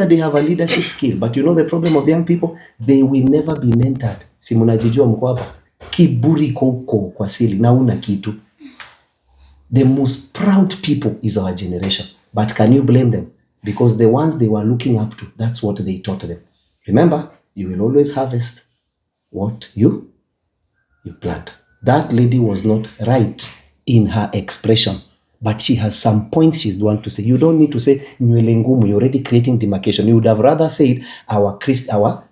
they have a leadership skill, but you know the problem of young people, they will never be mentored. Si mnajijua mko hapa, kiburi koko kwa sili na una kitu. The most proud people is our generation, but can you blame them? Because the ones they were looking up to, that's what they taught them. Remember, you will always harvest what you plant. That lady was not right in her expression, but she has some points she's want to say. You don't need to say nywele ngumu. You're already creating demarcation. You would have rather said our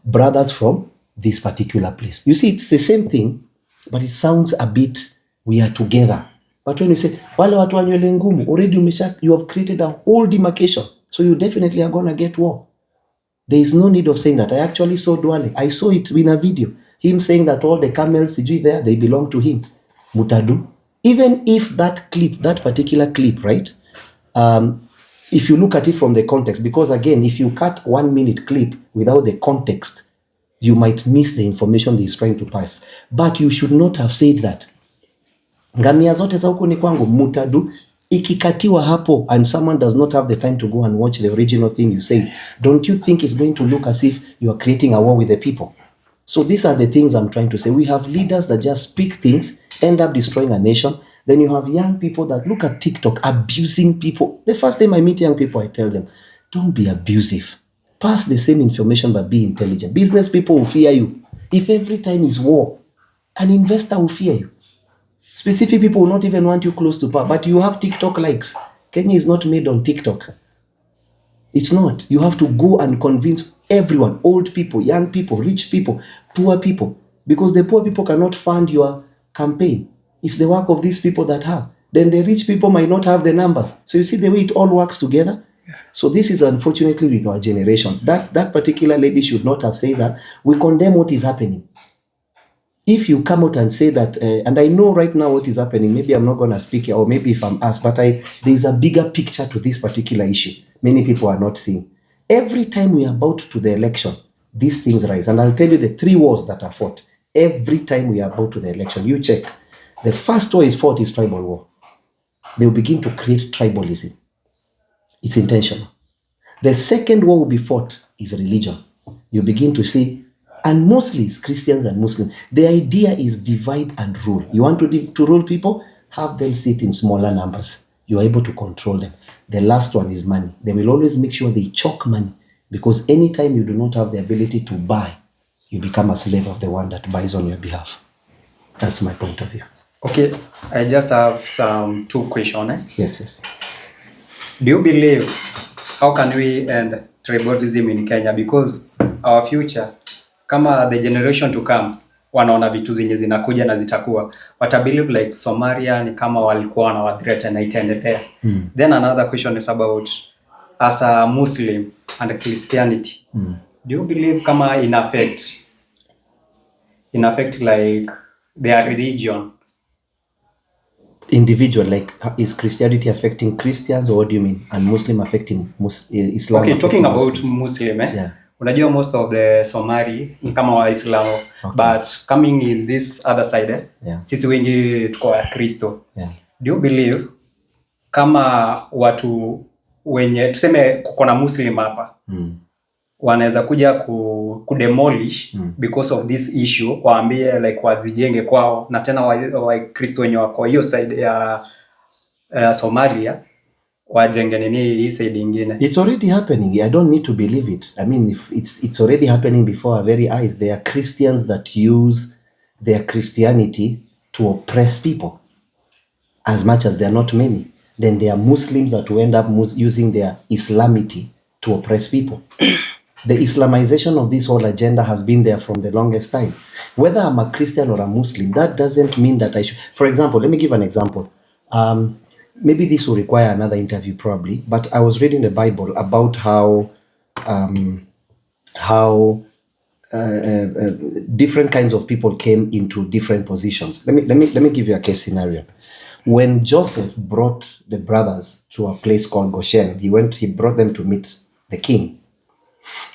brothers from this particular place. You see, it's the same thing, but it sounds a bit, we are together. But when you say wale watu wa nywele ngumu, already you have created a whole demarcation. So you definitely are going to get war. There is no need of saying that. I actually saw Duale. I saw it in a video. Him saying that all the camels there, they belong to him. Mutadu. Even if that particular clip, right? If you look at it from the context, because again, if you cut 1 minute clip without the context, you might miss the information he's trying to pass. But you should not have said that. Ngamia zote za huko ni kwangu, mutadu. Ikikatiwa hapo and someone does not have the time to go and watch the original thing you say, don't you think it's going to look as if you are creating a war with the people? So these are the things I'm trying to say. We have leaders that just speak things, end up destroying a nation. Then you have young people that look at TikTok abusing people. The first time I meet young people, I tell them, don't be abusive. Pass the same information but be intelligent. Business people will fear you. If every time is war, an investor will fear you. Specific people will not even want you close to power. But you have TikTok likes. Kenya is not made on TikTok. It's not. You have to go and convince everyone, old people, young people, rich people, poor people, because the poor people cannot fund your campaign. It's the work of these people that have. Then the rich people might not have the numbers. So you see the way it all works together? Yeah. So this is unfortunately with our generation. That particular lady should not have said that. We condemn what is happening. If you come out and say that, and I know right now what is happening, maybe I'm not going to speak here, or maybe if I'm asked, but there's a bigger picture to this particular issue. Many people are not seeing. Every time we are about to the election, these things rise. And I'll tell you the 3 wars that are fought. Every time we are about to the election, you check. The first war is fought is tribal war. They will begin to create tribalism. It's intentional. The second war will be fought is religion. You begin to see, and mostly it's Christians and Muslims. The idea is divide and rule. You want to rule people? Have them sit in smaller numbers. You are able to control them. The last one is money. They will always make sure they choke money, because anytime you do not have the ability to buy, you become a slave of the one that buys on your behalf. That's my point of view. Okay, I just have some 2 questions. Yes. Do you believe, how can we end tribalism in Kenya? Because our future, kama the generation to come, wanaona vitu zenye zinakuja na zitakuwa, but I believe like Somalia ni kama walikuwa na wadrete na itaendelea. Then another question is about as a Muslim and Christianity. Do you believe kama in affect like their religion? Individual, like is Christianity affecting Christians, or what do you mean? And Muslim affecting Islam? Okay, talking about Muslim, Yeah. Unajua most of the Somali ni kama Waislamu, but coming in this other side, sisi wengi tuko wa Kristo. Do you believe kama watu wenye tuseme kuko na Muslim hapa wanaweza kuja kudemolish because of this issue, waambie like wazijenge kwao, na tena wa Kristo wenye wako hiyo side ya Somalia wajenge nini hii side nyingine? It's already happening. I don't need to believe it. I mean, if it's already happening before our very eyes. There are Christians that use their Christianity to oppress people, as much as there are not many. Then there are Muslims that will end up using their Islamity to oppress people. The Islamization of this whole agenda has been there from the longest time. Whether I'm a Christian or a Muslim, that doesn't mean that I should. For example, let me give an example. Maybe this will require another interview probably, but I was reading the Bible about how different kinds of people came into different positions. Let me give you a case scenario. When Joseph brought the brothers to a place called Goshen, he brought them to meet the king.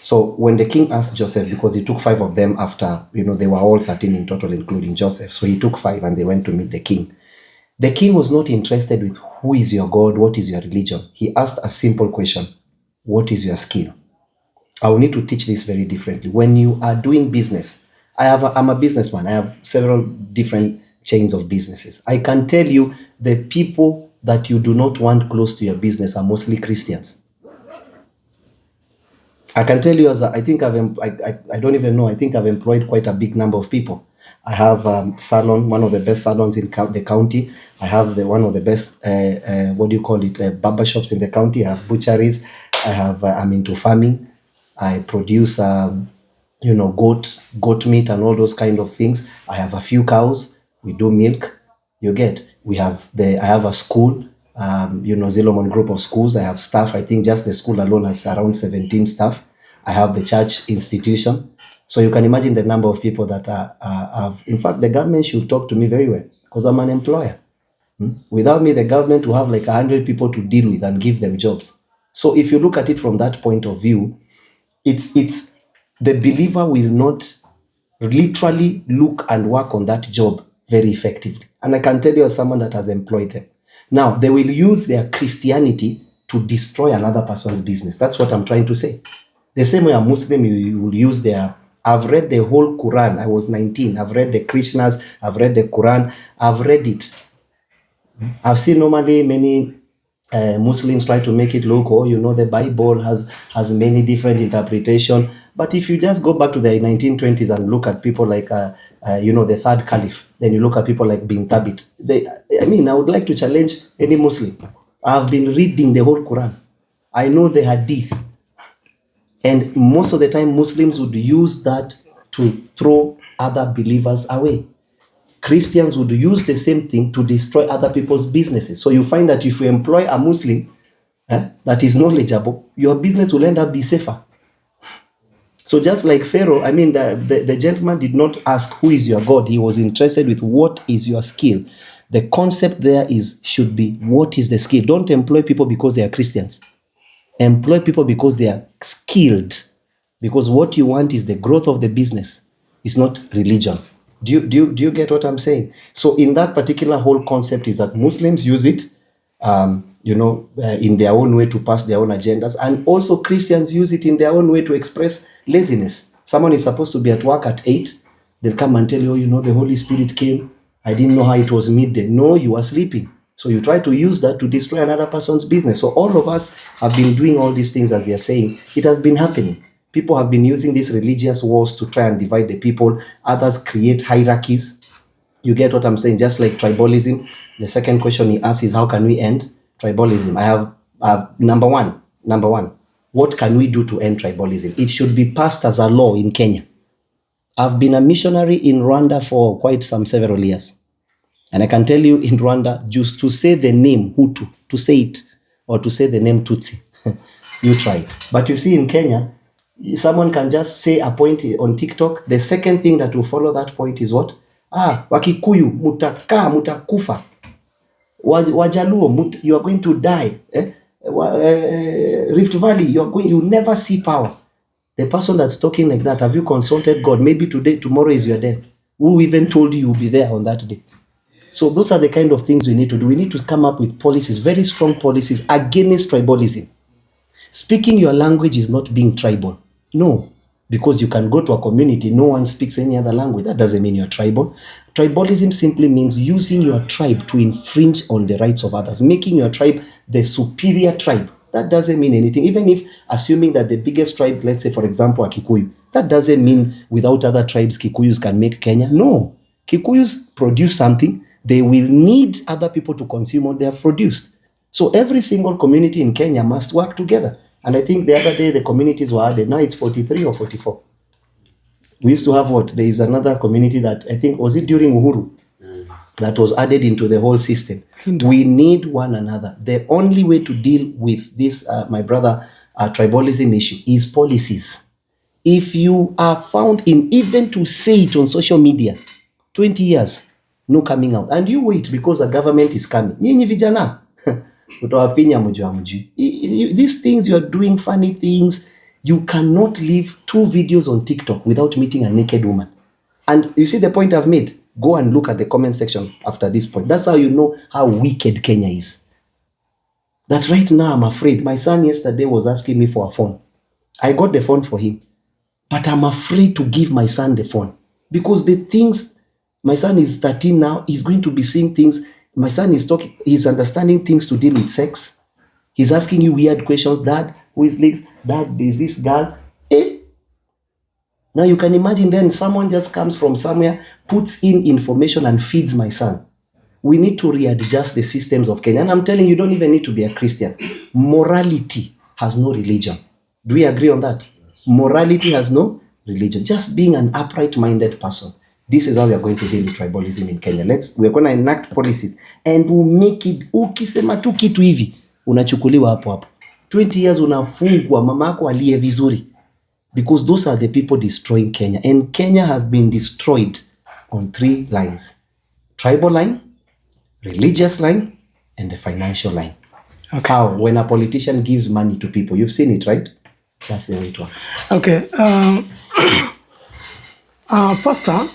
So when the king asked Joseph, because he took 5 of them after, they were all 13 in total, including Joseph. So he took 5 and they went to meet the king. The king was not interested with who is your God, what is your religion. He asked a simple question: what is your skill? I will need to teach this very differently. When you are doing business, I'm a businessman. I have several different chains of businesses. I can tell you the people that you do not want close to your business are mostly Christians. I can tell you, I don't even know. I think I've employed quite a big number of people. I have salon, one of the best salons in the county. I have one of the best, barber shops in the county. I have butcheries. I'm into farming. I produce, goat meat and all those kind of things. I have a few cows. We do milk. You get. I have a school. Zilomon group of schools. I have staff. I think just the school alone has around 17 staff. I have the church institution. So you can imagine the number of people that have. In fact, the government should talk to me very well because I'm an employer. Without me, the government will have like 100 people to deal with and give them jobs. So if you look at it from that point of view, it's the believer will not literally look and work on that job very effectively. And I can tell you as someone that has employed them. Now, they will use their Christianity to destroy another person's business. That's what I'm trying to say. The same way a Muslim, you will use I've read the whole Quran. I was 19. I've read the Krishnas. I've read the Quran. I've read it. I've seen normally many Muslims try to make it look, the Bible has many different interpretations. But if you just go back to the 1920s and look at people like, the third caliph, then you look at people like bin Thabit. I would like to challenge any Muslim. I've been reading the whole Quran. I know the hadith. And most of the time, Muslims would use that to throw other believers away. Christians would use the same thing to destroy other people's businesses. So you find that if you employ a Muslim that is knowledgeable, your business will end up be safer. So just like Pharaoh, the gentleman did not ask who is your God. He was interested with what is your skill. The concept there should be what is the skill. Don't employ people because they are Christians. Employ people because they are skilled. Because what you want is the growth of the business. It's not religion. Do you get what I'm saying? So in that particular whole concept is that Muslims use it, in their own way to pass their own agendas. And also Christians use it in their own way to express laziness. Someone is supposed to be at work at 8. They'll come and tell you, the Holy Spirit came. I didn't know how it was midday. No, you are sleeping. So you try to use that to destroy another person's business. So all of us have been doing all these things, as you're saying. It has been happening. People have been using these religious wars to try and divide the people. Others create hierarchies. You get what I'm saying? Just like tribalism. The second question he asks is, how can we end tribalism? I have number one. What can we do to end tribalism? It should be passed as a law in Kenya. I've been a missionary in Rwanda for quite several years. And I can tell you in Rwanda, just to say the name Hutu, to say it, or to say the name Tutsi, you try it. But you see in Kenya, someone can just say a point on TikTok. The second thing that will follow that point is what? Wakikuyu, mutakufa. Wajaluo, you are going to die. Rift Valley, you never see power. The person that's talking like that, have you consulted God? Maybe tomorrow is your death. Who even told you you'll be there on that day? So those are the kind of things we need to do. We need to come up with policies, very strong policies against tribalism. Speaking your language is not being tribal. No, because you can go to a community, no one speaks any other language. That doesn't mean you're tribal. Tribalism simply means using your tribe to infringe on the rights of others, making your tribe the superior tribe. That doesn't mean anything. Even if assuming that the biggest tribe, let's say, for example, a Kikuyu, that doesn't mean without other tribes, Kikuyus can make Kenya. No. Kikuyus produce something. They will need other people to consume what they have produced. So every single community in Kenya must work together. And I think the other day the communities were added. Now it's 43 or 44. We used to have what? There is another community that I think, was it during Uhuru? That was added into the whole system. We need one another. The only way to deal with this, my brother, tribalism issue is policies. If you are found in even to say it on social media, 20 years, no coming out. And you wait because the government is coming. Nyinyi vijana, utawafinya mjua mjui. These things, you are doing funny things. You cannot leave 2 videos on TikTok without meeting a naked woman. And you see the point I've made? Go and look at the comment section after this point. That's how you know how wicked Kenya is. That right now I'm afraid. My son yesterday was asking me for a phone. I got the phone for him, but I'm afraid to give my son the phone because the things, my son is 13 now, he's going to be seeing things. My son is talking, he's understanding things to deal with sex. He's asking you weird questions. Dad, who is this? Dad, is this girl? Now you can imagine then someone just comes from somewhere, puts in information and feeds my son. We need to readjust the systems of Kenya. And I'm telling you, you don't even need to be a Christian. Morality has no religion. Do we agree on that? Morality has no religion. Just being an upright-minded person. This is how we are going to deal with tribalism in Kenya. We're going to enact policies and we'll make it, ukisema tu kitu hivi, unachukuliwa hapo hapo. 20 years unafungwa, mamako aliye vizuri. Because those are the people destroying Kenya. And Kenya has been destroyed on 3 lines. Tribal line, religious line, and the financial line. Okay. How? When a politician gives money to people. You've seen it, right? That's the way it works. Okay. Pastor,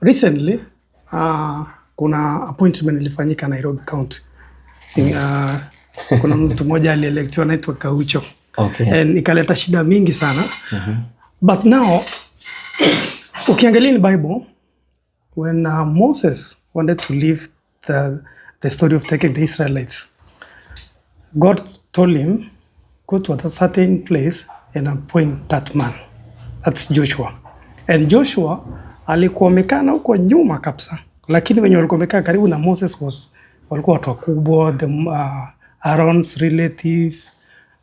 recently, kuna appointment ilifanyika Nairobi County. Kuna mtu mmoja alielectiwa anaitwa Kaucho. Okay. And ikaleta shida mingi sana. But now, ukiangalia in Bible, when Moses wanted to leave the story of taking the Israelites, God told him, go to a certain place and appoint that man. That's Joshua. And Joshua alikuwa amekana huko nyuma kabisa. Lakini wenye walikuwa wamekaa karibu na Moses walikuwa watu wakubwa, Aaron's relative,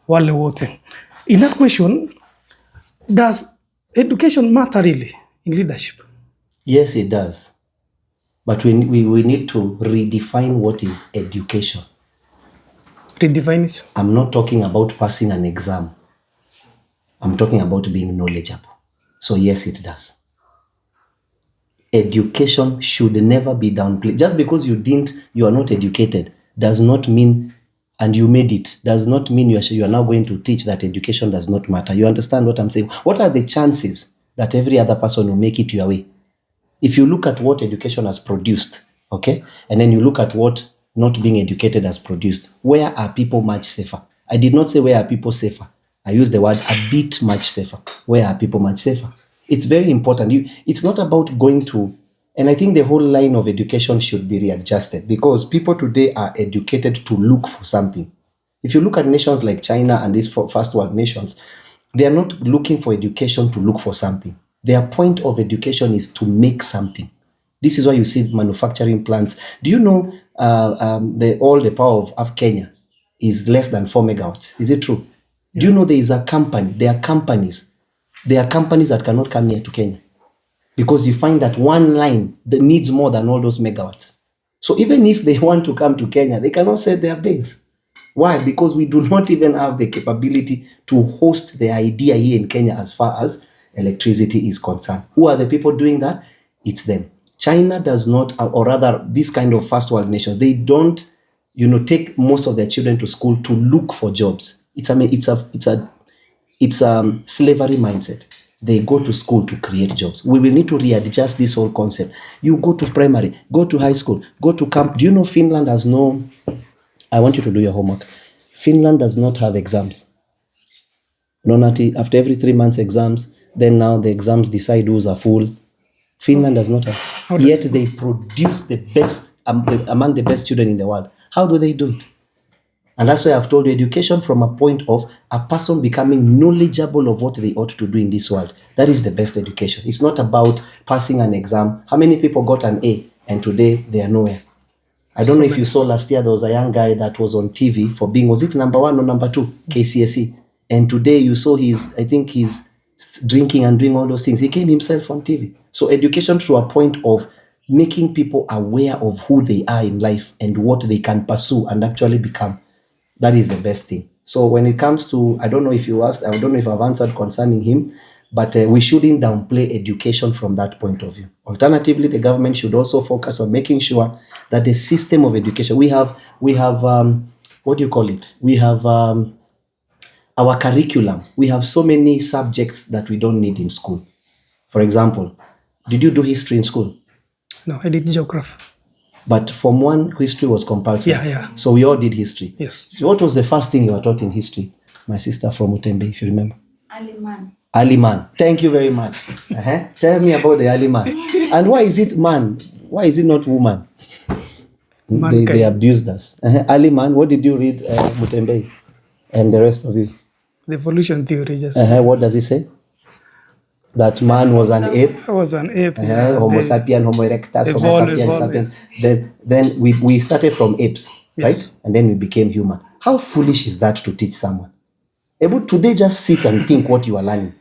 wale wote. In that question, does education matter really in leadership? Yes, it does. But we need to redefine what is education. Redefine it? I'm not talking about passing an exam. I'm talking about being knowledgeable. So yes, it does. Education should never be downplayed. Just because you are not educated does not mean, and you made it, does not mean you are now going to teach that education does not matter. You understand what I'm saying? What are the chances that every other person will make it your way? If you look at what education has produced, okay, and then you look at what not being educated has produced, where are people much safer? I did not say where are people safer. I used the word a bit much safer. Where are people much safer? It's very important. It's not about going to, and I think the whole line of education should be readjusted because people today are educated to look for something. If you look at nations like China and these first world nations, they are not looking for education to look for something. Their point of education is to make something. This is why you see manufacturing plants. Do you know all the power of Kenya is less than 4 megawatts? Is it true? Yeah. Do you know there is a company? There are companies that cannot come here to Kenya because you find that one line that needs more than all those megawatts. So even if they want to come to Kenya, they cannot set their base. Why? Because we do not even have the capability to host the idea here in Kenya as far as electricity is concerned. Who are the people doing that? It's them. China does not, or rather this kind of first world nations, they don't, take most of their children to school to look for jobs. It's a slavery mindset. They go to school to create jobs. We will need to readjust this whole concept. You go to primary, go to high school, go to camp. Do you know Finland has no, I want you to do your homework. Finland does not have exams. After every 3 months exams, then now the exams decide who's a fool. Finland does not have. Yet they produce the best, among the best children in the world. How do they do it? And that's why I've told you education from a point of a person becoming knowledgeable of what they ought to do in this world. That is the best education. It's not about passing an exam. How many people got an A and today they are nowhere? I don't know if you saw last year, there was a young guy that was on TV for being, was it number 1 or number 2? KCSE. And today you saw he's drinking and doing all those things. He came himself on TV. So education to a point of making people aware of who they are in life and what they can pursue and actually become. That is the best thing. So when it comes to, I don't know if you asked, I don't know if I've answered concerning him, but we shouldn't downplay education from that point of view. Alternatively, the government should also focus on making sure that the system of education, we have what do you call it? We have our curriculum. We have so many subjects that we don't need in school. For example, did you do history in school? No, I did geography. But Form 1, history was compulsory. Yeah. So we all did history. Yes. What was the first thing you were taught in history? My sister from Utembe, if you remember. Aliman. Aliman. Thank you very much. Tell me about the Aliman. And why is it man? Why is it not woman? They abused us. Aliman, what did you read, Mutembe? And the rest of you? The evolution theory just. What does it say? That man was an ape. Was an ape. Homo sapien, Homo erectus, Homo sapiens, sapiens. Then we started from apes, yes, right? And then we became human. How foolish is that to teach someone? But today, just sit and think what you are learning.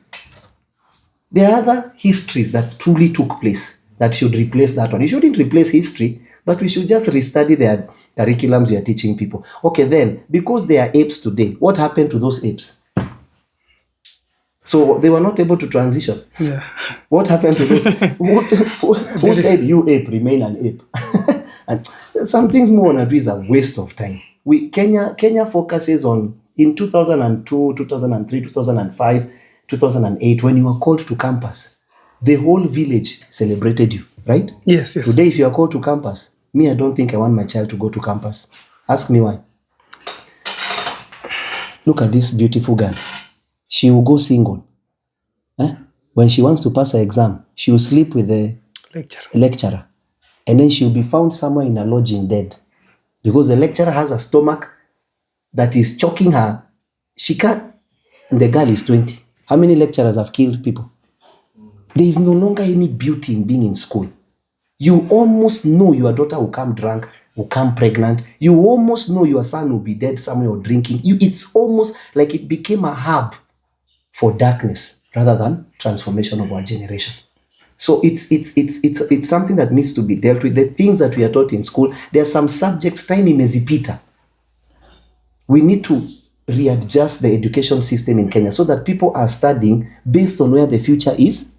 There are other histories that truly took place that should replace that one. You shouldn't replace history, but we should just restudy the curriculums you are teaching people. Okay, then, because they are apes today, what happened to those apes? So they were not able to transition. Yeah. What happened to those? Who said you ape remain an ape? And some things more on is a waste of time. Kenya focuses on in 2002, 2003, 2005, 2008, when you were called to campus, the whole village celebrated you, right? Yes. Today, if you are called to campus, me, I don't think I want my child to go to campus. Ask me why. Look at this beautiful girl. She will go single. When she wants to pass her exam, she will sleep with the lecturer. And then she will be found somewhere in a lodging dead. Because the lecturer has a stomach that is choking her. She can't. And the girl is 20. How many lecturers have killed people? There is no longer any beauty in being in school. You almost know your daughter will come drunk, will come pregnant. You almost know your son will be dead somewhere or drinking. It's almost like it became a hub for darkness rather than transformation of our generation. So it's something that needs to be dealt with. The things that we are taught in school, there are some subjects, time imezipita. We need to readjust the education system in Kenya so that people are studying based on where the future is,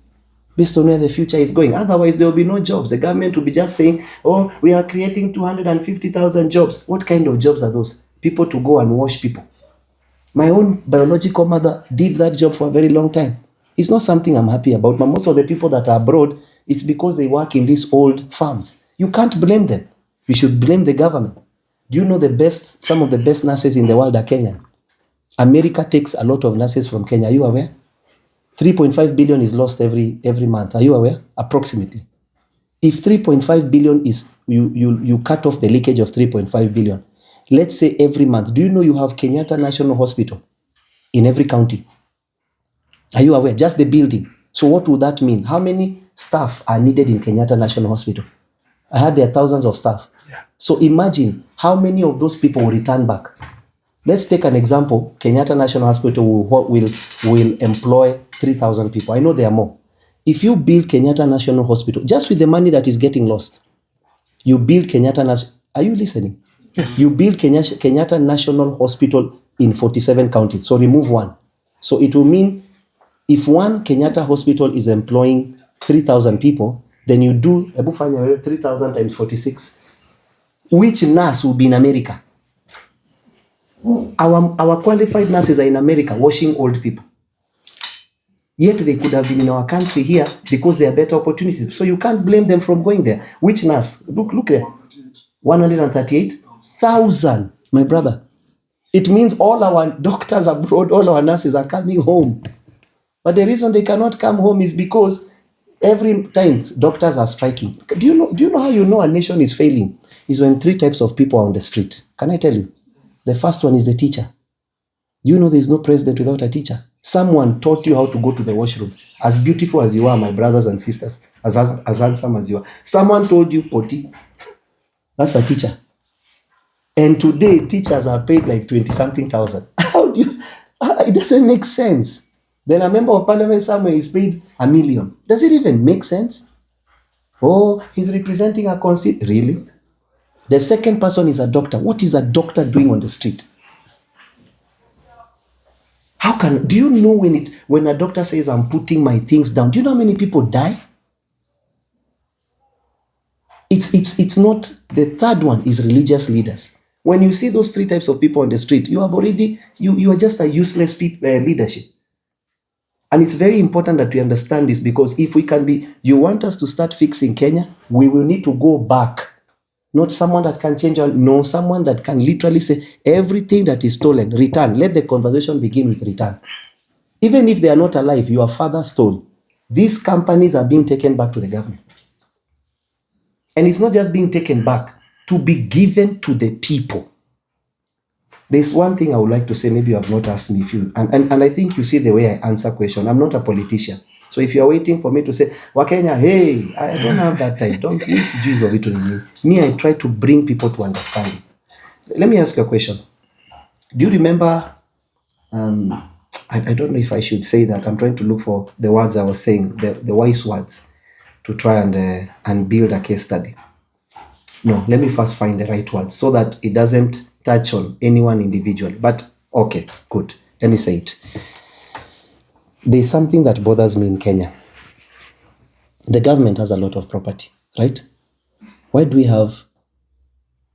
going. Otherwise, there will be no jobs. The government will be just saying, oh, we are creating 250,000 jobs. What kind of jobs are those? People to go and wash people. My own biological mother did that job for a very long time. It's not something I'm happy about, but most of the people that are abroad, it's because they work in these old farms. You can't blame them. We should blame the government. Do you know some of the best nurses in the world are Kenyan? America takes a lot of nurses from Kenya. Are you aware? 3.5 billion is lost every month. Are you aware? Approximately. If 3.5 billion is, you cut off the leakage of 3.5 billion, let's say every month. Do you know you have Kenyatta National Hospital in every county? Are you aware? Just the building. So what would that mean? How many staff are needed in Kenyatta National Hospital? I heard there are thousands of staff. Yeah. So imagine how many of those people will return back. Let's take an example. Kenyatta National Hospital will employ 3,000 people. I know there are more. If you build Kenyatta National Hospital, just with the money that is getting lost, you build Kenyatta National... Are you listening? Yes. You build Kenyatta National Hospital in 47 counties. So remove one. So it will mean if one Kenyatta Hospital is employing 3,000 people, then you do 3,000 times 46. Which nurse will be in America? Our qualified nurses are in America washing old people. Yet they could have been in our country here because there are better opportunities. So you can't blame them from going there. Which nurse? Look there. 138,000, my brother. It means all our doctors abroad, all our nurses are coming home. But the reason they cannot come home is because every time doctors are striking. Do you know how you know a nation is failing? Is when 3 types of people are on the street. Can I tell you? The first one is the teacher. Do you know there is no president without a teacher? Someone taught you how to go to the washroom. As beautiful as you are, my brothers and sisters, as handsome as you are. Someone told you potty. That's a teacher. And today, teachers are paid like 20-something thousand. How do you... It doesn't make sense. Then a member of parliament somewhere is paid $1 million. Does it even make sense? Oh, he's representing a constituency. Really? The second person is a doctor. What is a doctor doing on the street? Do you know when a doctor says, I'm putting my things down, do you know how many people die? It's not. The third one is religious leaders. When you see those 3 types of people on the street, you are just a useless leadership. And it's very important that we understand this, because if we can you want us to start fixing Kenya, we will need to go back Not someone that can change all, no, someone that can literally say everything that is stolen, return. Let the conversation begin with return. Even if they are not alive, your father stole. These companies are being taken back to the government. And it's not just being taken back, to be given to the people. There's one thing I would like to say, maybe you have not asked me if you, and I think you see the way I answer question. I'm not a politician. So if you're waiting for me to say, Wakenya, hey, I don't have that time. Don't miss Jews of it. Me, I try to bring people to understanding. Let me ask you a question. Do you remember, I don't know if I should say that. I'm trying to look for the words I was saying, the wise words, to try and build a case study. No, let me first find the right words so that it doesn't touch on anyone individually. But okay, good. Let me say it. There's something that bothers me in Kenya. The government has a lot of property, right? Why do we have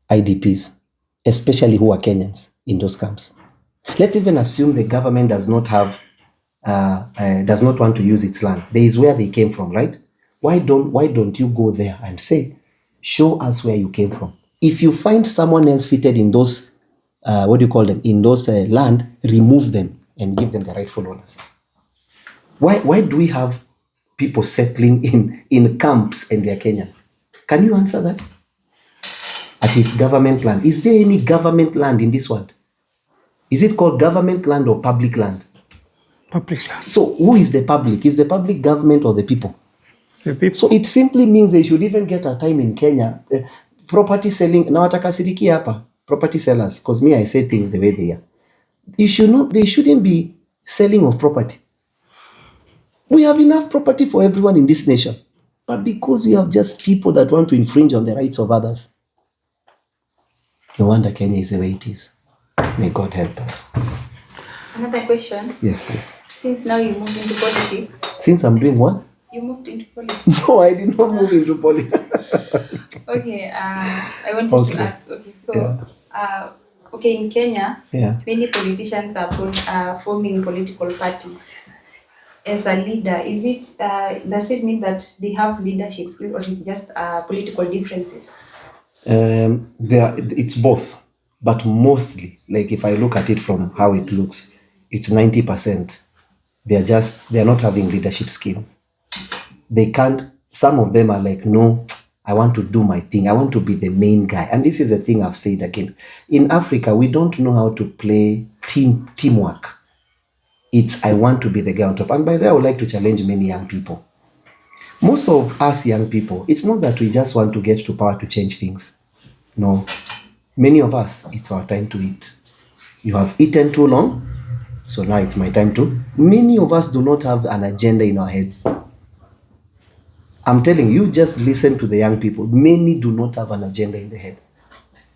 IDPs, especially who are Kenyans, in those camps? Let's even assume the government does not want to use its land. There is where they came from, right? Why don't you go there and say, show us where you came from? If you find someone else seated in those, in those land, remove them and give them the rightful owners. Why do we have people settling in camps and they are Kenyans? Can you answer that? At his government land. Is there any government land in this world? Is it called government land or public land? Public land. So who is the public? Is the public government or the people? The people. So it simply means they should even get a time in Kenya. Property selling. Now atakasiriki hapa. Property sellers. Because me, I say things the way they are. They shouldn't be selling of property. We have enough property for everyone in this nation. But because we have just people that want to infringe on the rights of others, no wonder Kenya is the way it is. May God help us. Another question. Yes, please. Since now you moved into politics. Since I'm doing what? You moved into politics. No, I did not move into politics. Okay, I wanted to ask. Okay, so, in Kenya, many politicians are forming political parties. As a leader, does it mean that they have leadership skills, or is it just political differences? It's both, but mostly, like if I look at it from how it looks, it's 90%. They're not having leadership skills. They can't. Some of them are like, no, I want to do my thing. I want to be the main guy. And this is the thing I've said again. In Africa, we don't know how to play teamwork. It's I want to be the guy on top. And by that, I would like to challenge many young people. Most of us young people, it's not that we just want to get to power to change things. No. Many of us, it's our time to eat. You have eaten too long, so now it's my time to. Many of us do not have an agenda in our heads. I'm telling you, just listen to the young people. Many do not have an agenda in their head.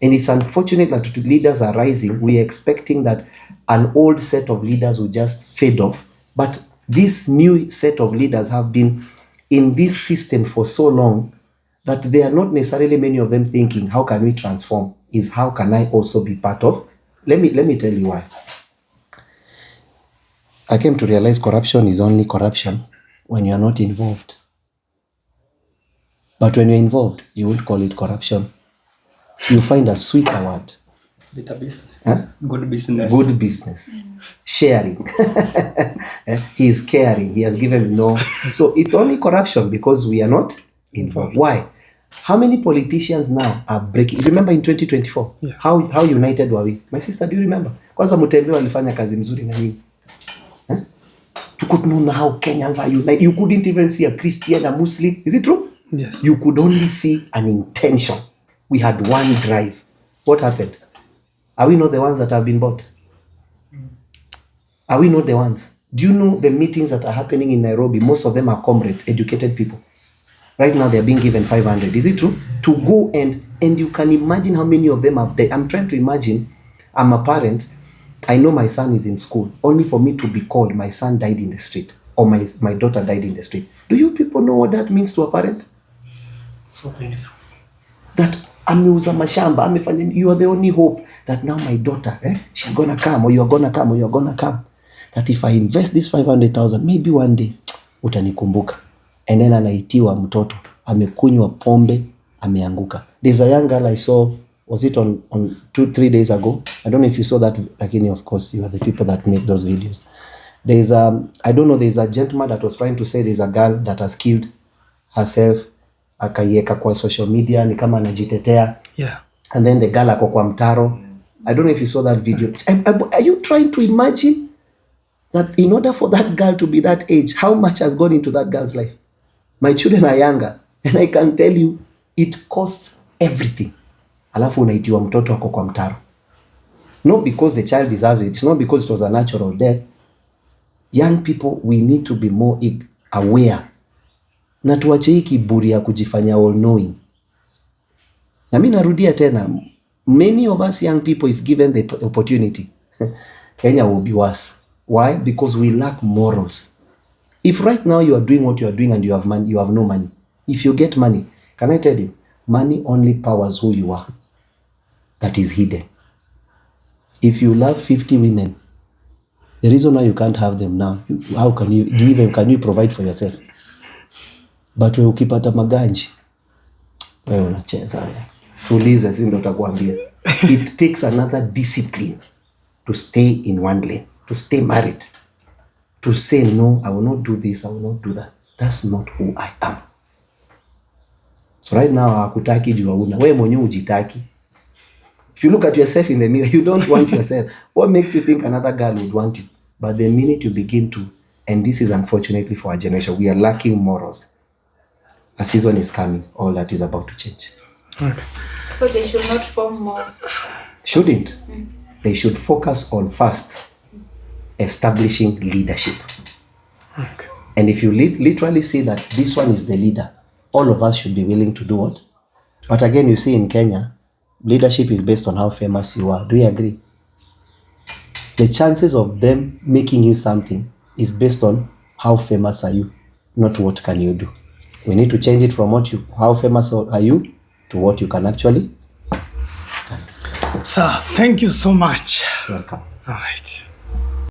And it's unfortunate that leaders are rising. We're expecting that an old set of leaders will just fade off. But this new set of leaders have been in this system for so long that they are not necessarily, many of them, thinking, how can we transform? Is how can I also be part of? Let me tell you why. I came to realize corruption is only corruption when you're not involved. But when you're involved, you won't call it corruption. You find a sweeter word. Better business. Huh? Good business. Good business. Sharing. He is caring. He has given no. So it's only corruption because we are not involved. Why? How many politicians now are breaking? Remember in 2024? Yeah. How united were we? My sister, do you remember? Kwanza Mutembe walifanya kazi mzuri na nyinyi. You could know how Kenyans are united. You couldn't even see a Christian, a Muslim. Is it true? Yes. You could only see an intention. We had one drive. What happened? Are we not the ones that have been bought? Are we not the ones? Do you know the meetings that are happening in Nairobi? Most of them are comrades, educated people. Right now they're being given 500. Is it true? To go and you can imagine how many of them have died. I'm trying to imagine. I'm a parent. I know my son is in school. Only for me to be called, my son died in the street. Or my daughter died in the street. Do you people know what that means to a parent? So beautiful. That ameuza mashamba, amefanya, you are the only hope that now my daughter, she's gonna come, or you're gonna come, or you're gonna come. That if I invest this 500,000, maybe one day utanikumbuka. And then anaitiwa mtoto, amekunywa pombe, ameanguka. There's a young girl I saw, was it on 2-3 days ago? I don't know if you saw that, lakini of course you are the people that make those videos. There's I don't know, there's a gentleman that was trying to say there's a girl that has killed herself, akaiweka kwa social media, ni kama anajitetea. Yeah. And then the girl ako kwa mtaro. I don't know if you saw that video. Are you trying to imagine that in order for that girl to be that age, how much has gone into that girl's life? My children are younger, and I can tell you, it costs everything. Alafu unaitiwa mtoto ako kwa mtaro. Not because the child deserves it. It's not because it was a natural death. Young people, we need to be more aware. Na tuache hii kiburi ya kujifanya all knowing. Na mimi narudia tena, many of us young people, if given the opportunity, Kenya will be worse. Why? Because we lack morals. If right now you are doing what you are doing and you have money, you have no money. If you get money, can I tell you, money only powers who you are. That is hidden. If you love 50 women, the reason why you can't have them now, how can you, can you provide for yourself? But we ukipata maganji, wewe unacheza wewe. Tulize, si ndo takwambia. It takes another discipline to stay in one lane, to stay married, to say no, I will not do this, I will not do that. That's not who I am. So right now hakutaki juu hauna. Wewe mwenyewe hujitaki. If you look at yourself in the mirror, you don't want yourself. What makes you think another girl would want you? But the minute you begin to, and this is unfortunately for our generation, we are lacking morals. A season is coming, all that is about to change. Okay. So they should not form more. Shouldn't. They should focus on first establishing leadership. Okay. And if you literally say that this one is the leader, all of us should be willing to do what? But again, you see in Kenya, leadership is based on how famous you are. Do you agree? The chances of them making you something is based on how famous are you, not what can you do. We need to change it from how famous are you to what you can actually. Sir, thank you so much. Welcome. All right.